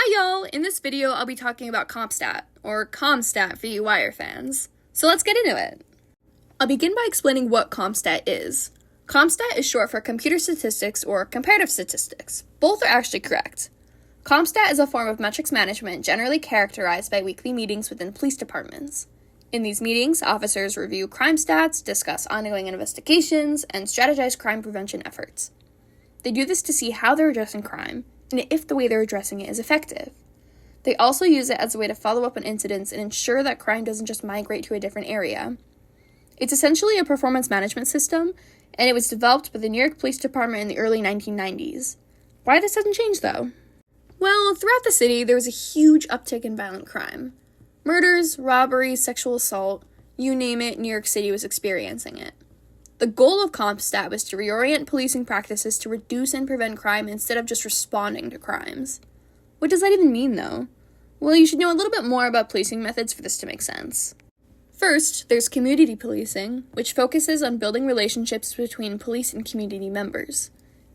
Hi y'all! In this video, I'll be talking about CompStat, or CompStat for you Wire fans. So let's get into it. I'll begin by explaining what CompStat is. CompStat is short for computer statistics or comparative statistics. Both are actually correct. CompStat is a form of metrics management generally characterized by weekly meetings within police departments. In these meetings, officers review crime stats, discuss ongoing investigations, and strategize crime prevention efforts. They do this to see how they're addressing crime, and if the way they're addressing it is effective. They also use it as a way to follow up on incidents and ensure that crime doesn't just migrate to a different area. It's essentially a performance management system, and it was developed by the New York Police Department in the early 1990s. Why this hasn't changed, though? Well, throughout the city, there was a huge uptick in violent crime. Murders, robberies, sexual assault, you name it, New York City was experiencing it. The goal of CompStat was to reorient policing practices to reduce and prevent crime instead of just responding to crimes. What does that even mean, though? Well, you should know a little bit more about policing methods for this to make sense. First, there's community policing, which focuses on building relationships between police and community members.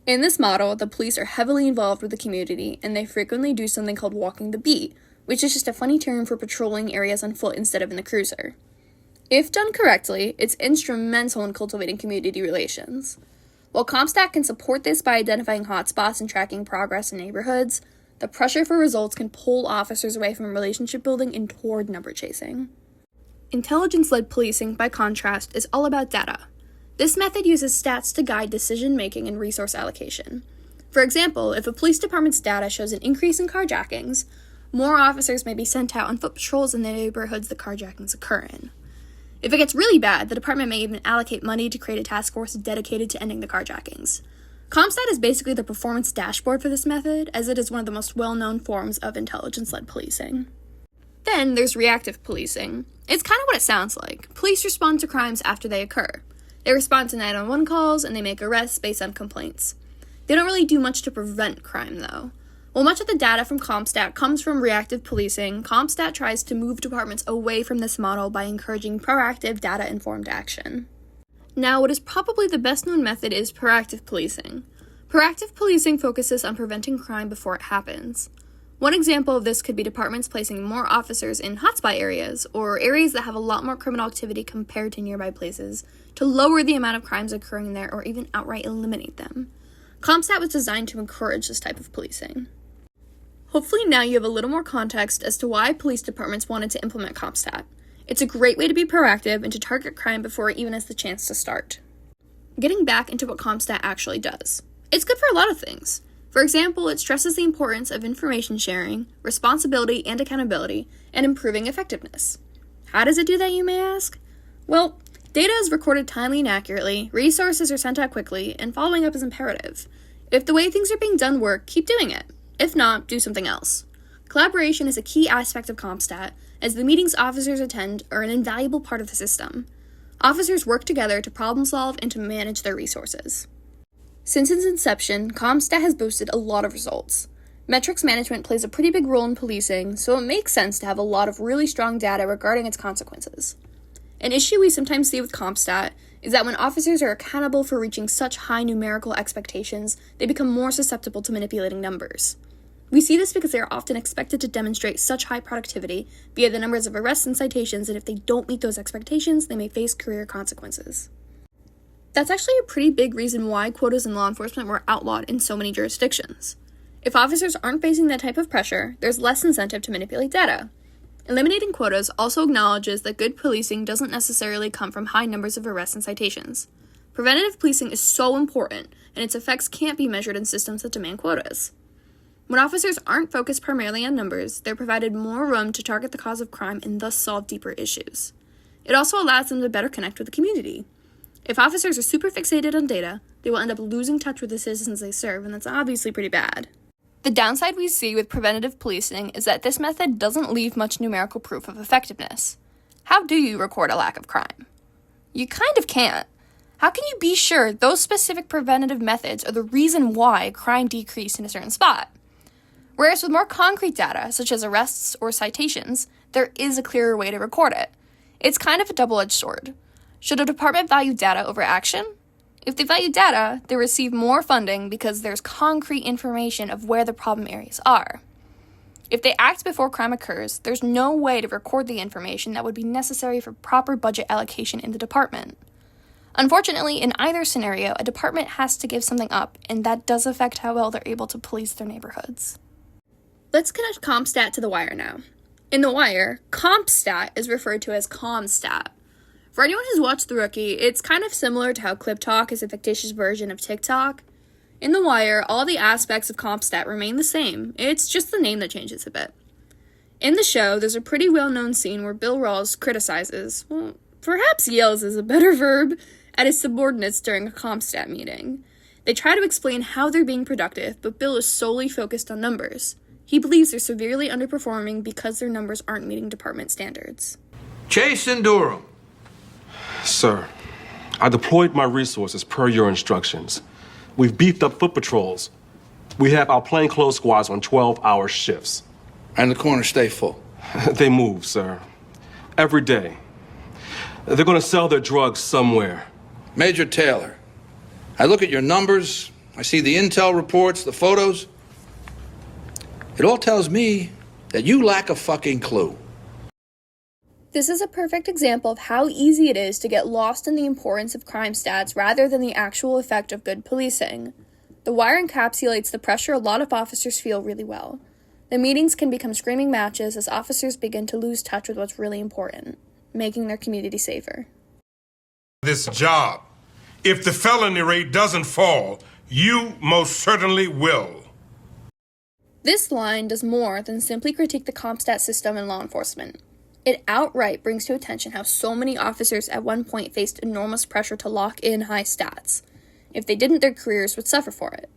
In this model, the police are heavily involved with the community, and they frequently do something called walking the beat, which is just a funny term for patrolling areas on foot instead of in the cruiser. If done correctly, it's instrumental in cultivating community relations. While CompStat can support this by identifying hotspots and tracking progress in neighborhoods, the pressure for results can pull officers away from relationship building and toward number chasing. Intelligence-led policing, by contrast, is all about data. This method uses stats to guide decision-making and resource allocation. For example, if a police department's data shows an increase in carjackings, more officers may be sent out on foot patrols in the neighborhoods the carjackings occur in. If it gets really bad, the department may even allocate money to create a task force dedicated to ending the carjackings. CompStat is basically the performance dashboard for this method, as it is one of the most well-known forms of intelligence-led policing. Then there's reactive policing. It's kind of what it sounds like. Police respond to crimes after they occur. They respond to 911 calls, and they make arrests based on complaints. They don't really do much to prevent crime, though. While much of the data from CompStat comes from reactive policing, CompStat tries to move departments away from this model by encouraging proactive, data-informed action. Now, what is probably the best-known method is proactive policing. Proactive policing focuses on preventing crime before it happens. One example of this could be departments placing more officers in hotspot areas, or areas that have a lot more criminal activity compared to nearby places, to lower the amount of crimes occurring there or even outright eliminate them. CompStat was designed to encourage this type of policing. Hopefully now you have a little more context as to why police departments wanted to implement CompStat. It's a great way to be proactive and to target crime before it even has the chance to start. Getting back into what CompStat actually does. It's good for a lot of things. For example, it stresses the importance of information sharing, responsibility and accountability, and improving effectiveness. How does it do that, you may ask? Well, data is recorded timely and accurately, resources are sent out quickly, and following up is imperative. If the way things are being done work, keep doing it. If not, do something else. Collaboration is a key aspect of CompStat, as the meetings officers attend are an invaluable part of the system. Officers work together to problem solve and to manage their resources. Since its inception, CompStat has boasted a lot of results. Metrics management plays a pretty big role in policing, so it makes sense to have a lot of really strong data regarding its consequences. An issue we sometimes see with CompStat is that when officers are accountable for reaching such high numerical expectations, they become more susceptible to manipulating numbers. We see this because they are often expected to demonstrate such high productivity via the numbers of arrests and citations, and if they don't meet those expectations, they may face career consequences. That's actually a pretty big reason why quotas in law enforcement were outlawed in so many jurisdictions. If officers aren't facing that type of pressure, there's less incentive to manipulate data. Eliminating quotas also acknowledges that good policing doesn't necessarily come from high numbers of arrests and citations. Preventative policing is so important, and its effects can't be measured in systems that demand quotas. When officers aren't focused primarily on numbers, they're provided more room to target the cause of crime and thus solve deeper issues. It also allows them to better connect with the community. If officers are super fixated on data, they will end up losing touch with the citizens they serve, and that's obviously pretty bad. The downside we see with preventative policing is that this method doesn't leave much numerical proof of effectiveness. How do you record a lack of crime? You kind of can't. How can you be sure those specific preventative methods are the reason why crime decreased in a certain spot? Whereas with more concrete data, such as arrests or citations, there is a clearer way to record it. It's kind of a double-edged sword. Should a department value data over action? If they value data, they receive more funding because there's concrete information of where the problem areas are. If they act before crime occurs, there's no way to record the information that would be necessary for proper budget allocation in the department. Unfortunately, in either scenario, a department has to give something up, and that does affect how well they're able to police their neighborhoods. Let's connect CompStat to The Wire now. In The Wire, CompStat is referred to as CompStat. For anyone who's watched The Rookie, it's kind of similar to how Clip Talk is a fictitious version of TikTok. In The Wire, all the aspects of CompStat remain the same, it's just the name that changes a bit. In the show, there's a pretty well-known scene where Bill Rawls criticizes, well, perhaps yells is a better verb, at his subordinates during a CompStat meeting. They try to explain how they're being productive, but Bill is solely focused on numbers. He believes they're severely underperforming because their numbers aren't meeting department standards. Chase and Durham. Sir, I deployed my resources per your instructions. We've beefed up foot patrols. We have our plainclothes squads on 12-hour shifts. And the corners stay full. They move, sir. Every day. They're going to sell their drugs somewhere. Major Taylor, I look at your numbers, I see the intel reports, the photos. It all tells me that you lack a fucking clue. This is a perfect example of how easy it is to get lost in the importance of crime stats rather than the actual effect of good policing. The Wire encapsulates the pressure a lot of officers feel really well. The meetings can become screaming matches as officers begin to lose touch with what's really important, making their community safer. This job. If the felony rate doesn't fall, you most certainly will. This line does more than simply critique the CompStat system in law enforcement. It outright brings to attention how so many officers at one point faced enormous pressure to lock in high stats. If they didn't, their careers would suffer for it.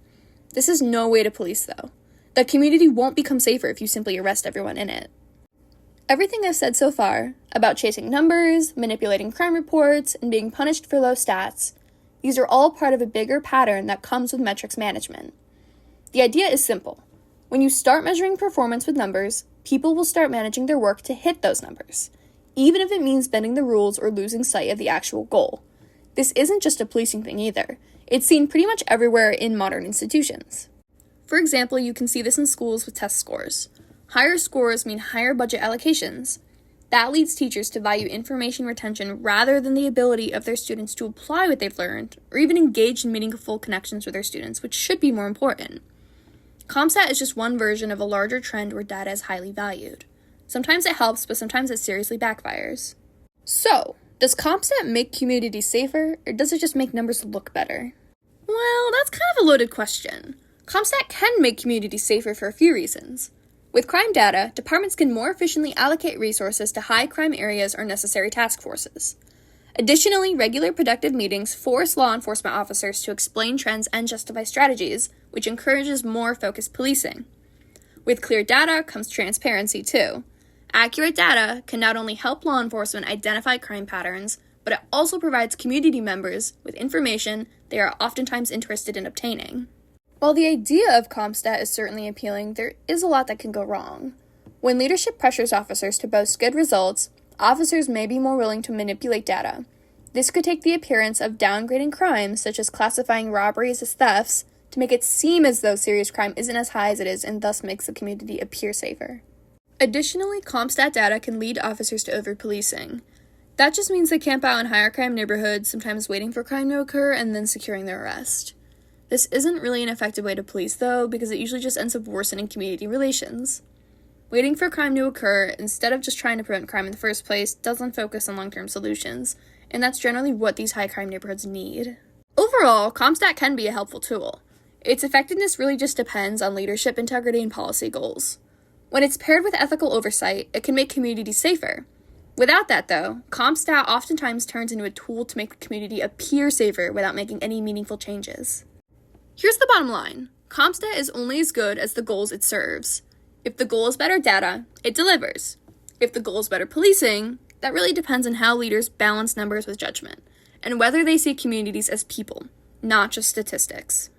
This is no way to police, though. The community won't become safer if you simply arrest everyone in it. Everything I've said so far, about chasing numbers, manipulating crime reports, and being punished for low stats, these are all part of a bigger pattern that comes with metrics management. The idea is simple. When you start measuring performance with numbers, people will start managing their work to hit those numbers, even if it means bending the rules or losing sight of the actual goal. This isn't just a policing thing either. It's seen pretty much everywhere in modern institutions. For example, you can see this in schools with test scores. Higher scores mean higher budget allocations. That leads teachers to value information retention rather than the ability of their students to apply what they've learned, or even engage in meaningful connections with their students, which should be more important. CompStat is just one version of a larger trend where data is highly valued. Sometimes it helps, but sometimes it seriously backfires. So, does CompStat make communities safer, or does it just make numbers look better? Well, that's kind of a loaded question. CompStat can make communities safer for a few reasons. With crime data, departments can more efficiently allocate resources to high crime areas or necessary task forces. Additionally, regular productive meetings force law enforcement officers to explain trends and justify strategies, which encourages more focused policing. With clear data comes transparency too. Accurate data can not only help law enforcement identify crime patterns, but it also provides community members with information they are oftentimes interested in obtaining. While the idea of CompStat is certainly appealing, there is a lot that can go wrong. When leadership pressures officers to boast good results, officers may be more willing to manipulate data. This could take the appearance of downgrading crimes, such as classifying robberies as thefts, to make it seem as though serious crime isn't as high as it is and thus makes the community appear safer. Additionally, CompStat data can lead officers to over-policing. That just means they camp out in higher crime neighborhoods, sometimes waiting for crime to occur and then securing their arrest. This isn't really an effective way to police, though, because it usually just ends up worsening community relations. Waiting for crime to occur, instead of just trying to prevent crime in the first place, doesn't focus on long-term solutions, and that's generally what these high-crime neighborhoods need. Overall, CompStat can be a helpful tool. Its effectiveness really just depends on leadership integrity and policy goals. When it's paired with ethical oversight, it can make communities safer. Without that, though, CompStat oftentimes turns into a tool to make the community appear safer without making any meaningful changes. Here's the bottom line. CompStat is only as good as the goals it serves. If the goal is better data, it delivers. If the goal is better policing, that really depends on how leaders balance numbers with judgment, and whether they see communities as people, not just statistics.